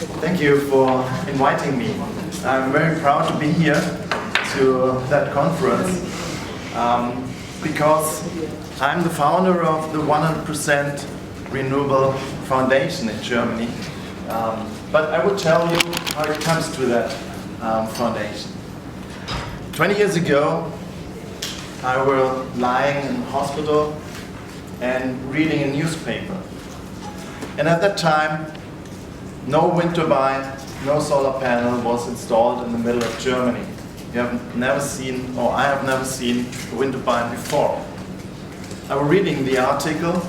Thank you for inviting me. I'm very proud to be here to that conference because I'm the founder of the 100% Renewable Foundation in Germany. But I will tell you how it comes to that foundation. 20 years ago, I was lying in hospital and reading a newspaper. And at that time, no wind turbine, no solar panel was installed in the middle of Germany. You have never seen, or I have never seen, a wind turbine before. I was reading the article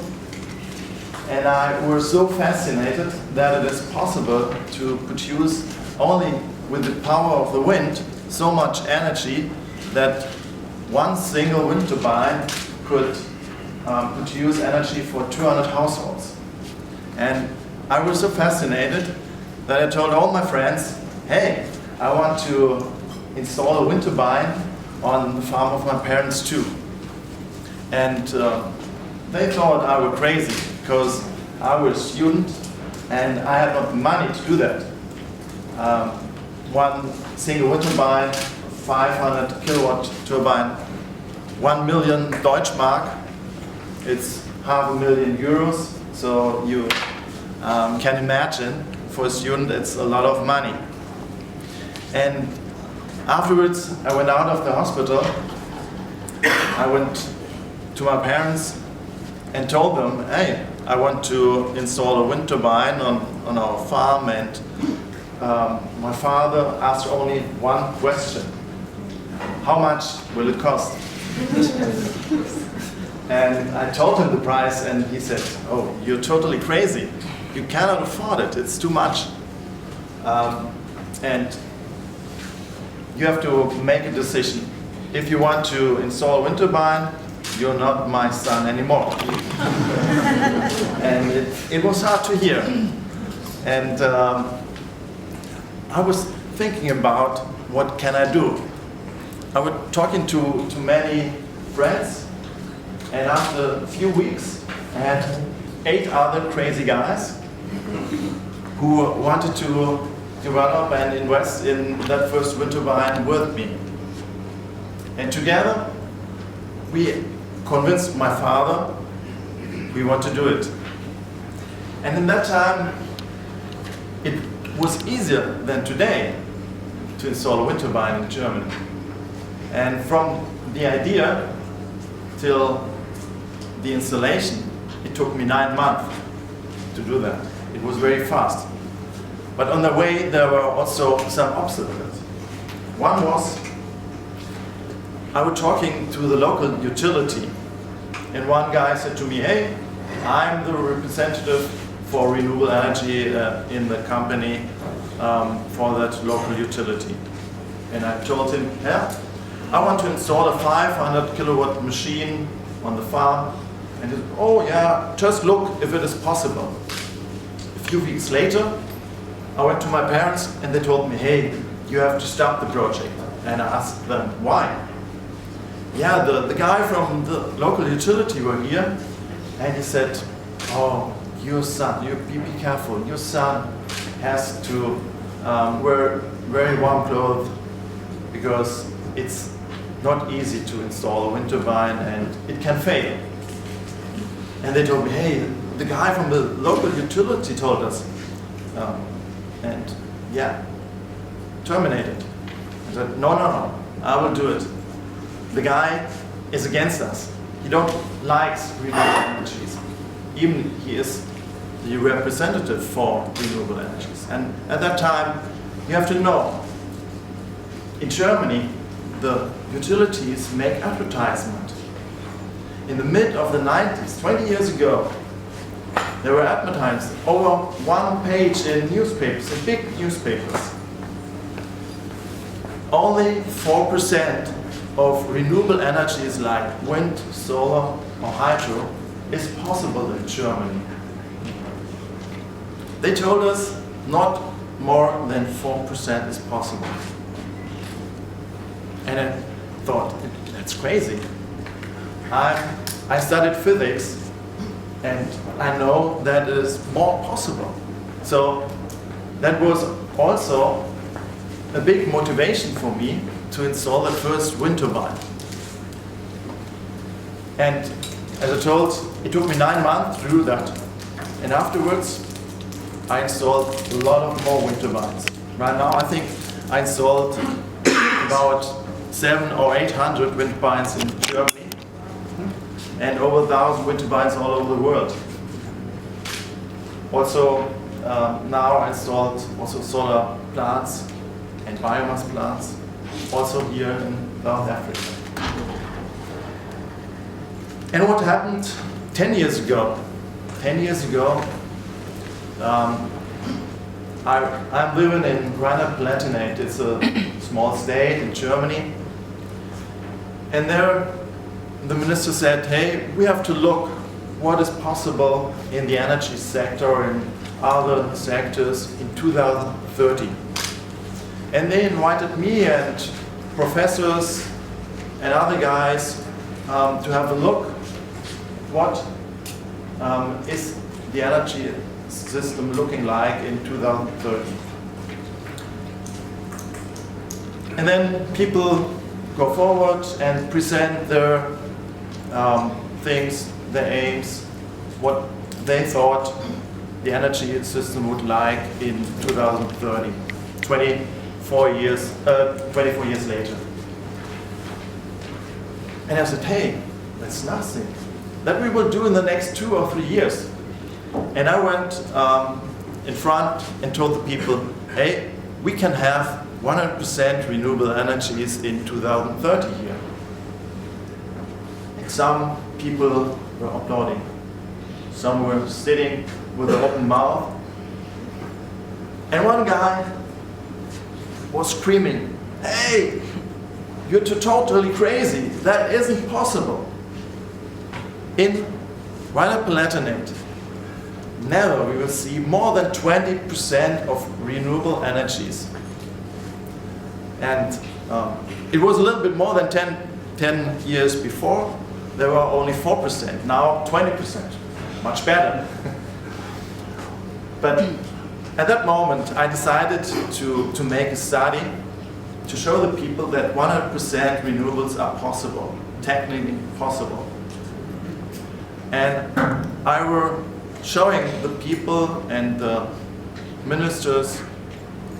and I was so fascinated that it is possible to produce only with the power of the wind so much energy that one single wind turbine could produce energy for 200 households. And I was so fascinated that I told all my friends, hey, I want to install a wind turbine on the farm of my parents too. And they thought I was crazy because I was a student and I had not the money to do that. One single wind turbine, 500 kilowatt turbine, 1 million Deutschmark, it's €500,000, so you can imagine for a student it's a lot of money. And afterwards I went out of the hospital, I went to my parents and told them, hey, I want to install a wind turbine on our farm, and my father asked only one question: how much will it cost? And I told him the price and he said, oh, you're totally crazy. You cannot afford it, it's too much. And you have to make a decision. If you want to install a wind turbine, you're not my son anymore. And it was hard to hear. And I was thinking about what can I do. I was talking to many friends, and after a few weeks I had 8 other crazy guys who wanted to develop and invest in that first wind turbine with me. And together we convinced my father we want to do it. And in that time it was easier than today to install a wind turbine in Germany. And from the idea till the installation, it took me 9 months to do that. It was very fast. But on the way there were also some obstacles. One was, I was talking to the local utility, and one guy said to me, hey, I'm the representative for renewable energy in the company for that local utility. And I told him, yeah, I want to install a 500 kilowatt machine on the farm. And he said, oh yeah, just look if it is possible. A few weeks later, I went to my parents and they told me, hey, you have to stop the project. And I asked them, why? Yeah, the guy from the local utility were here, and he said, oh, your son, you be careful, your son has to wear very warm clothes because it's not easy to install a wind turbine and it can fail. And they told me, hey, the guy from the local utility told us. And yeah, terminate it. I said, no, I will do it. The guy is against us. He don't like renewable energies. Even he is the representative for renewable energies. And at that time, you have to know, in Germany, the utilities make advertisement. In the mid of the 90s, 20 years ago, there were advertisements over 1 page in newspapers, in big newspapers. Only 4% of renewable energies like wind, solar or hydro is possible in Germany. They told us not more than 4% is possible. And I thought, that's crazy. I studied physics and I know that it is more possible. So that was also a big motivation for me to install the first wind turbine. And as I told, it took me 9 months to do that. And afterwards, I installed a lot of more wind turbines. Right now, I think I installed about 700 or 800 wind turbines in Germany and over 1,000 wind turbines all over the world. Also, now I installed also solar plants and biomass plants, also here in South Africa. And what happened 10 years ago? 10 years ago, I'm living in Rheinland-Palatinate. It's a small state in Germany. And there, the minister said, hey, we have to look what is possible in the energy sector and other sectors in 2030. And they invited me and professors and other guys to have a look what is the energy system looking like in 2030. And then people go forward and present their things, their aims, what they thought the energy system would like in 2030, 24 years later. And I said, hey, that's nothing. That we will do in the next 2 or 3 years. And I went in front and told the people, hey, we can have 100% renewable energies in 2030 here. And some people were applauding. Some were sitting with an open mouth. And one guy was screaming, hey, you're totally crazy. That isn't possible. In Rheinland-Palatinate, never we will see more than 20% of renewable energies. And it was a little bit more than 10 years before. There were only 4%, now 20%. Much better. But at that moment, I decided to make a study to show the people that 100% renewables are possible, technically possible. And I were showing the people and the ministers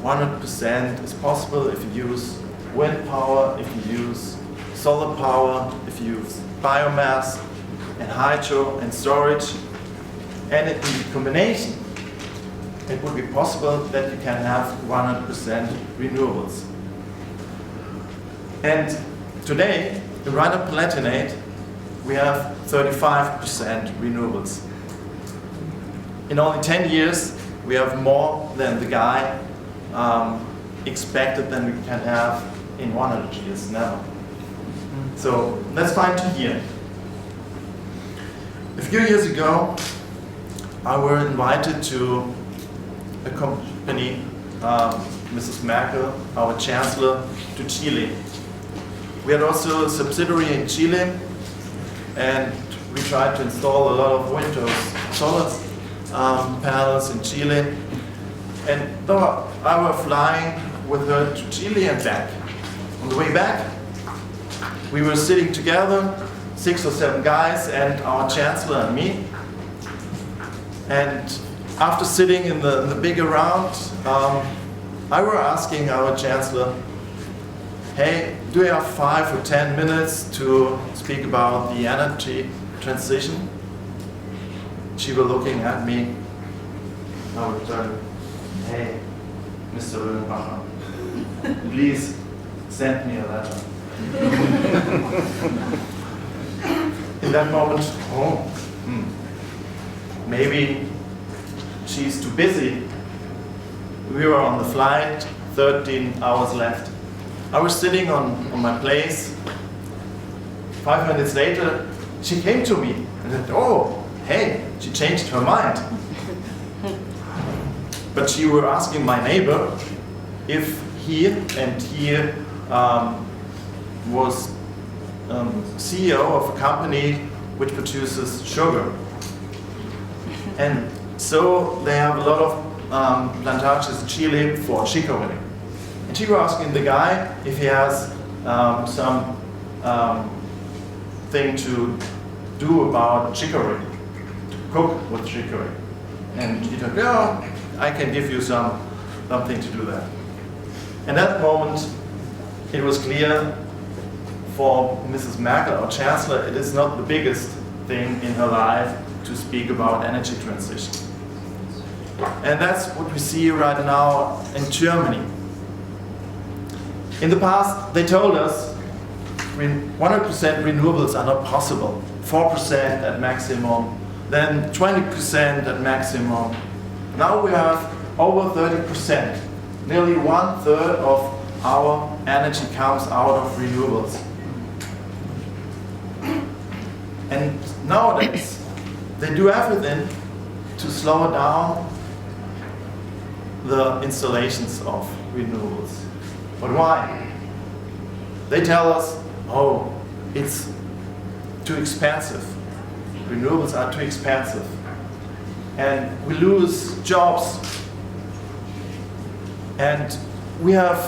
100% is possible if you use wind power, if you use solar power, if you use biomass and hydro and storage. And in combination, it would be possible that you can have 100% renewables. And today, in Rheinland-Palatinate, we have 35% renewables. In only 10 years, we have more than the guy expected than we can have in 100 years now. So that's fine to hear. A few years ago, I were invited to accompany Mrs. Merkel, our Chancellor, to Chile. We had also a subsidiary in Chile, and we tried to install a lot of wind or solar panels in Chile. And though I was flying with her to Chile and back. On the way back, we were sitting together, 6 or 7 guys, and our Chancellor and me. And after sitting in the big round, I were asking our Chancellor, hey, do you have 5 or 10 minutes to speak about the energy transition? She was looking at me. I would turn, hey, Mr. Willenbacher, please send me a letter. In that moment, maybe she's too busy. We were on the flight, 13 hours left. I was sitting on my place. 5 minutes later, she came to me and said, oh, hey, she changed her mind. But she were asking my neighbor if he was CEO of a company which produces sugar. And so they have a lot of plantations in Chile for chicory. And she was asking the guy if he has some thing to do about chicory, to cook with chicory. And he said, yeah, I can give you something to do that. And at that moment, it was clear for Mrs. Merkel, our Chancellor, it is not the biggest thing in her life to speak about energy transition. And that's what we see right now in Germany. In the past, they told us 100% renewables are not possible, 4% at maximum, then 20% at maximum. Now we have over 30%. Nearly 1/3 of our energy comes out of renewables. And nowadays, they do everything to slow down the installations of renewables. But why? They tell us, oh, it's too expensive. Renewables are too expensive. And we lose jobs. And we have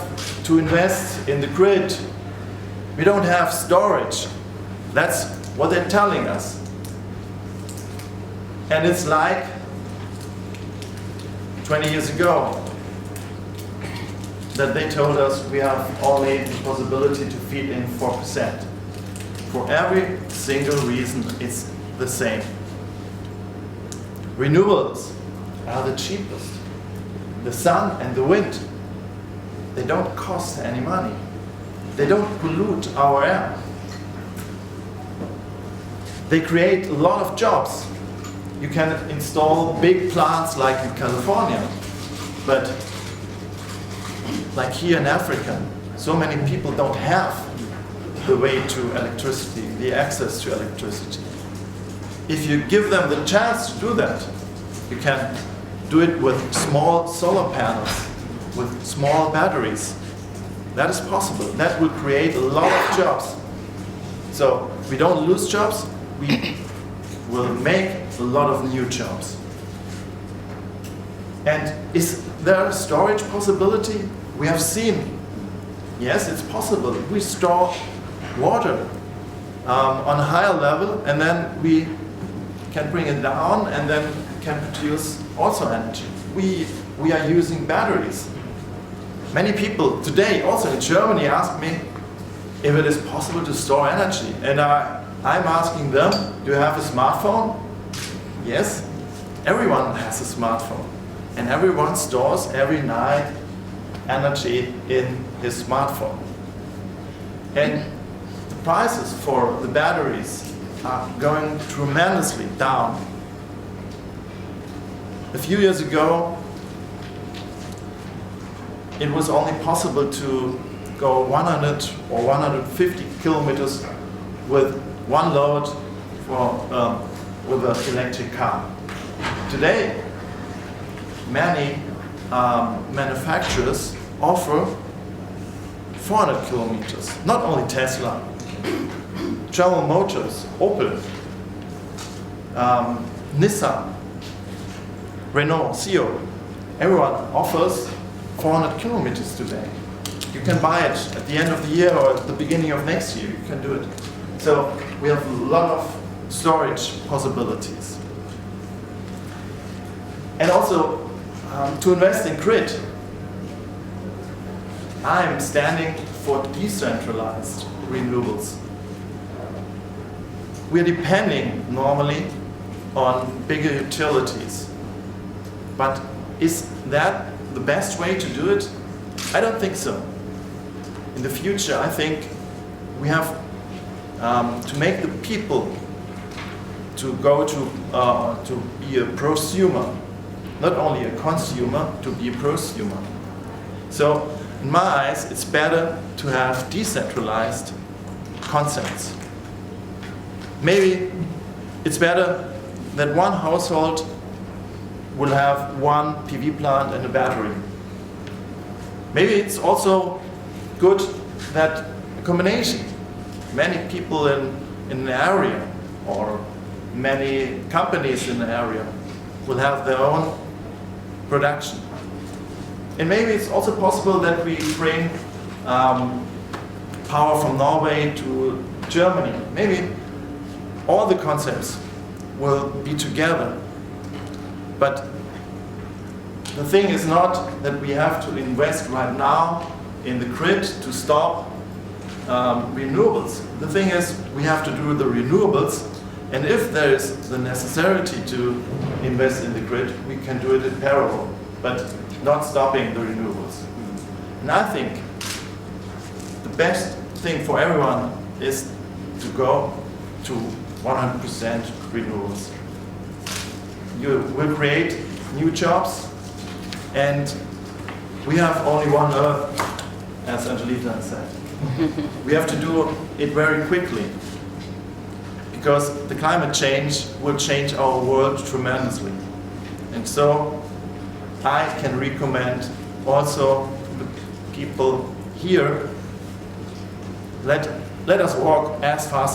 to invest in the grid. We don't have storage. That's what they're telling us. And it's like 20 years ago that they told us we have only the possibility to feed in 4%. For every single reason, it's the same. Renewables are the cheapest. The sun and the wind, they don't cost any money. They don't pollute our air. They create a lot of jobs. You can install big plants like in California, but like here in Africa, so many people don't have the way to electricity, the access to electricity. If you give them the chance to do that, you can do it with small solar panels, with small batteries. That is possible. That will create a lot of jobs. So we don't lose jobs, we will make a lot of new jobs. And is there a storage possibility? We have seen, yes, it's possible. We store water on a higher level, and then we can bring it down and then can produce also energy. We are using batteries. Many people today, also in Germany, ask me if it is possible to store energy. And I'm asking them, do you have a smartphone? Yes, everyone has a smartphone. And everyone stores every night energy in his smartphone. And the prices for the batteries are going tremendously down. A few years ago, it was only possible to go 100 or 150 kilometers with one load with an electric car. Today, many manufacturers offer 400 kilometers. Not only Tesla, General Motors, Opel, Nissan, Renault, CEO. Everyone offers 400 kilometers today. You can buy it at the end of the year or at the beginning of next year. You can do it. So we have a lot of storage possibilities. And also to invest in grid. I'm standing for decentralized renewables. We're depending normally on bigger utilities. But is that the best way to do it? I don't think so. In the future, I think we have to make the people to go to be a prosumer, not only a consumer, to be a prosumer. So, in my eyes, it's better to have decentralized concepts. Maybe it's better that one household will have one PV plant and a battery. Maybe it's also good that a combination. Many people in an area or many companies in the area will have their own production. And maybe it's also possible that we bring power from Norway to Germany. Maybe all the concepts will be together. But the thing is not that we have to invest right now in the grid to stop renewables. The thing is we have to do the renewables, and if there is the necessity to invest in the grid, we can do it in parallel, but not stopping the renewables. And I think the best thing for everyone is to go to 100% renewables. You will create new jobs, and we have only one Earth, as Angelita said. We have to do it very quickly, because the climate change will change our world tremendously. And so I can recommend also the people here, let us walk as fast